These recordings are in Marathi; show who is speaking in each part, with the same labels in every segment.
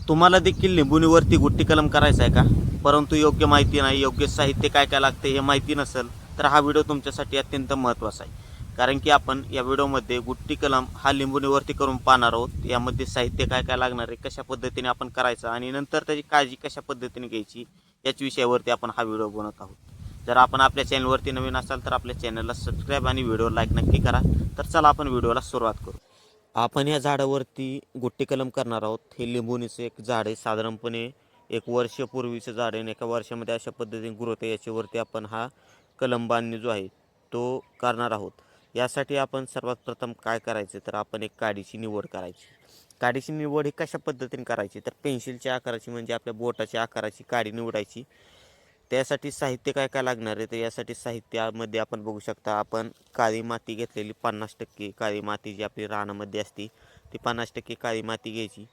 Speaker 1: तुम्हाला देखील लिंबुनीवरती गुट्टी कलम करायचा आहे का? परंतु योग्य माहिती नाही, योग्य साहित्य काय काय लागते हे माहिती नसेल तर हा व्हिडिओ तुमच्यासाठी अत्यंत महत्त्वाचा आहे. कारण की आपण या व्हिडिओमध्ये गुट्टी कलम हा लिंबुनीवरती करून पाहणार आहोत. यामध्ये साहित्य काय काय लागणार आहे, कशा पद्धतीने आपण करायचं आणि नंतर त्याची काळजी कशा पद्धतीने घ्यायची याच विषयावरती आपण हा व्हिडिओ बनवत आहोत. जर आपण आपल्या चॅनलवरती नवीन असाल तर आपल्या चॅनलला सबस्क्राईब आणि व्हिडिओ लाईक नक्की करा. तर चला आपण व्हिडिओला सुरुवात करू. आपण या झाडावरती गुट्टी कलम करणार आहोत. हे लिंबुनीचं एक झाड आहे. साधारणपणे 1 वर्षापूर्वीचं झाड आहे आणि एका वर्षामध्ये अशा पद्धतीने ग्रोथ आहे. याच्यावरती आपण हा कलम बांधणी जो आहे तो करणार आहोत. यासाठी आपण सर्वात प्रथम काय करायचं तर आपण एक काडीची निवड करायची. काडीची निवड ही कशा पद्धतीने करायची तर पेन्सिलच्या आकाराची म्हणजे आपल्या बोटाच्या आकाराची काडी निवडायची. त्यासाठी साहित्य काय काय लागणार आहे तर यासाठी साहित्यामध्ये आपण बघू शकता आपण काळी माती घेतलेली 50% काळी माती जी आपली रानामध्ये असते ती 50% काळी माती घ्यायची.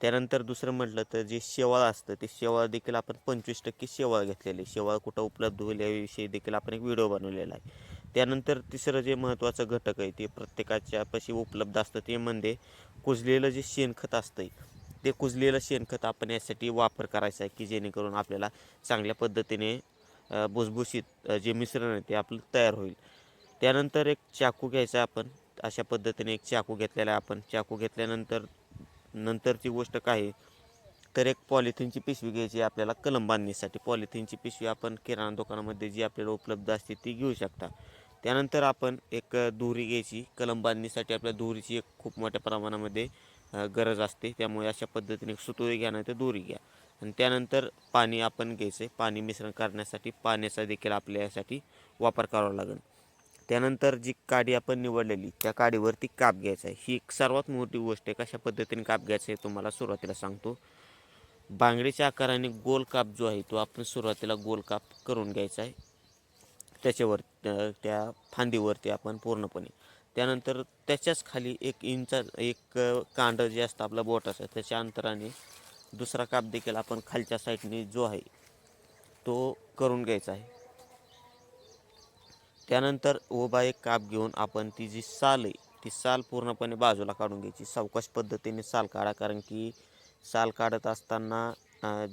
Speaker 1: त्यानंतर दुसरं म्हटलं तर जे शेवाळ असतं ते शेवाळ देखील आपण 25% शेवाळ घेतलेले. शेवाळ कुठं उपलब्ध होईल याविषयी देखील आपण एक व्हिडिओ बनवलेला आहे. त्यानंतर तिसरं जे महत्त्वाचं घटक आहे ते प्रत्येकाच्या पाशी उपलब्ध असतं ते म्हणजे कुजलेलं जे शेणखत असतं ते कुजलेलं शेणखत आपण यासाठी वापर करायचा आहे की जेणेकरून आपल्याला चांगल्या पद्धतीने भुसभुशीत जे मिश्रण आहे ते आपलं तयार होईल. त्यानंतर एक चाकू घ्यायचा आपण. अशा पद्धतीने एक चाकू घेतलेला आहे आपण. चाकू घेतल्यानंतर नंतरची गोष्ट काय आहे तर एक पॉलिथिनची पिशवी घ्यायची आपल्याला कलम बांधणीसाठी. पॉलिथिनची पिशवी आपण किराणा दुकानामध्ये जी आपल्याला उपलब्ध असते ती घेऊ शकता. त्यानंतर आपण एक दोरी घ्यायची. कलम बांधणीसाठी आपल्या दोरीची एक खूप मोठ्या प्रमाणामध्ये गरज असते. त्यामुळे अशा पद्धतीने सुतळी घ्या नाही तर दोरी घ्या. आणि त्यानंतर पाणी आपण घ्यायचं आहे. पाणी मिश्रण करण्यासाठी पाण्याचा देखील आपल्या यासाठी वापर करावा लागेल. त्यानंतर जी काडी आपण निवडलेली त्या काडीवरती काप घ्यायचा आहे. ही एक सर्वात मोठी गोष्ट आहे. कशा पद्धतीने काप घ्यायचा आहे तुम्हाला सुरुवातीला सांगतो. बांगडीच्या आकाराने गोल काप जो आहे तो आपण सुरुवातीला गोल काप करून घ्यायचा आहे. त्याच्यावर त्या फांदीवरती आपण पूर्णपणे. त्यानंतर त्याच्याच खाली 1 इंच एक कांड जे असतं आपल्या बोटाचं त्याच्या अंतराने दुसरा काप देखील आपण खालच्या साईडने जो आहे तो करून घ्यायचा आहे. त्यानंतर उभा एक काप घेऊन आपण ती जी साल आहे ती साल पूर्णपणे बाजूला काढून घ्यायची. सावकाश पद्धतीने साल काढा कारण की साल काढत असताना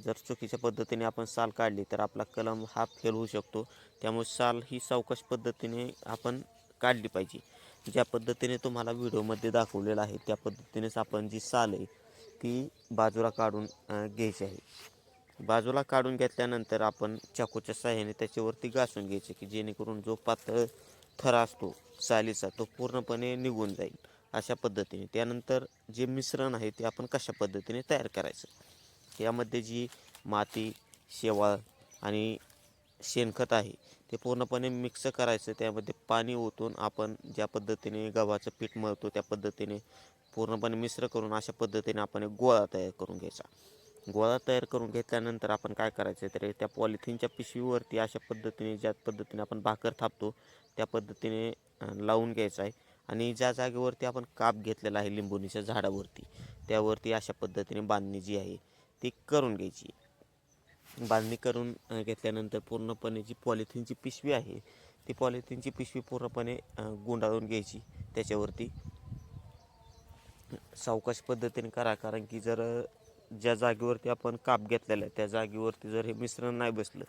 Speaker 1: जर चुकीच्या पद्धतीने आपण साल काढली तर आपला कलम हा फेल होऊ शकतो. त्यामुळे साल ही सावकाश पद्धतीने आपण काढली पाहिजे. ज्या पद्धतीने तुम्हाला व्हिडिओमध्ये दाखवलेलं आहे त्या पद्धतीनेच आपण जी साल आहे ती बाजूला काढून घ्यायची आहे. बाजूला काढून घेतल्यानंतर आपण चाकूच्या साहाय्याने त्याच्यावरती घासून घ्यायचे की जेणेकरून जो पातळ थरा असतो सालीचा तो पूर्णपणे निघून जाईल अशा पद्धतीने. त्यानंतर जे मिश्रण आहे ते आपण कशा पद्धतीने तयार करायचं यामध्ये जी माती शेवाळ आणि शेणखत आहे ते पूर्णपणे मिक्स करायचं. त्यामध्ये पाणी ओतून आपण ज्या पद्धतीने गव्हाचं पीठ मळतो त्या पद्धतीने पूर्णपणे मिश्र करून अशा पद्धतीने आपण एक गोळा तयार करून घ्यायचा. गोळा तयार करून घेतल्यानंतर आपण काय करायचं तर त्या पॉलिथिनच्या पिशवीवरती अशा पद्धतीने ज्या पद्धतीने आपण भाकर थापतो त्या पद्धतीने लावून घ्यायचा आहे. आणि ज्या जागेवरती आपण काप घेतलेला आहे लिंबुनीच्या झाडावरती त्यावरती अशा पद्धतीने बांधणी जी आहे ती करून घ्यायची. बांधणी करून घेतल्यानंतर पूर्णपणे जी पॉलिथिनची पिशवी आहे ती पॉलिथिनची पिशवी पूर्णपणे गुंडाळून घ्यायची. त्याच्यावरती सावकाश पद्धतीने करा कारण की जर ज्या जागेवरती आपण काप घेतलेला आहे त्या जागेवरती जर हे मिश्रण नाही बसलं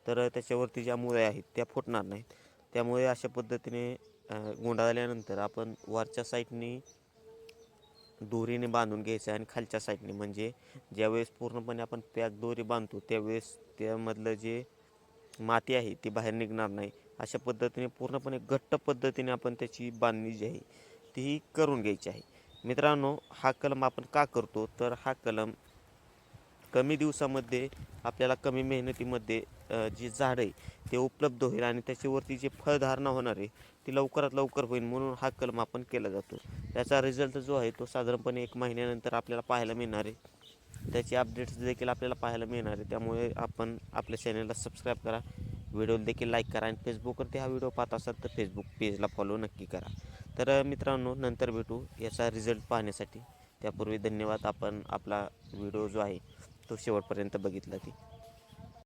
Speaker 1: तर त्याच्यावरती ज्या मुळ्या आहेत त्या फुटणार नाहीत. त्यामुळे अशा पद्धतीने गुंडाळल्यानंतर आपण वरच्या साईडने दोरीने बांधून घ्यायचं आहे आणि खालच्या साईडने म्हणजे ज्यावेळेस पूर्णपणे आपण पॅक दोरी बांधतो त्यावेळेस त्यामधलं जे माती आहे ती बाहेर निघणार नाही. अशा पद्धतीने पूर्णपणे घट्ट पद्धतीने आपण त्याची बांधणी जी आहे ती करून घ्यायची आहे. मित्रांनो हा कलम आपण का करतो तर हा कलम कमी दिवसामध्ये आपल्याला कमी मेहनतीमध्ये जे झाड आहे ते उपलब्ध होईल आणि त्याच्यावरती जे फळधारणा होणार आहे ती लवकरात लवकर होईल म्हणून हा कलम आपण केला जातो. त्याचा रिझल्ट जो आहे तो साधारणपणे 1 महिन्यानंतर आपल्याला पाहायला मिळणार आहे. त्याचे अपडेट्स देखील आपल्याला पाहायला मिळणार आहे. त्यामुळे आपण आपल्या चॅनलला सबस्क्राईब करा, व्हिडिओ देखील लाईक करा आणि फेसबुकवरती हा व्हिडिओ पाहत असाल तर फेसबुक पेजला फॉलो नक्की करा. तर मित्रांनो नंतर भेटू याचा रिझल्ट पाहण्यासाठी. त्यापूर्वी धन्यवाद. आपण आपला व्हिडिओ जो आहे तो शेवटपर्यंत बघितला ती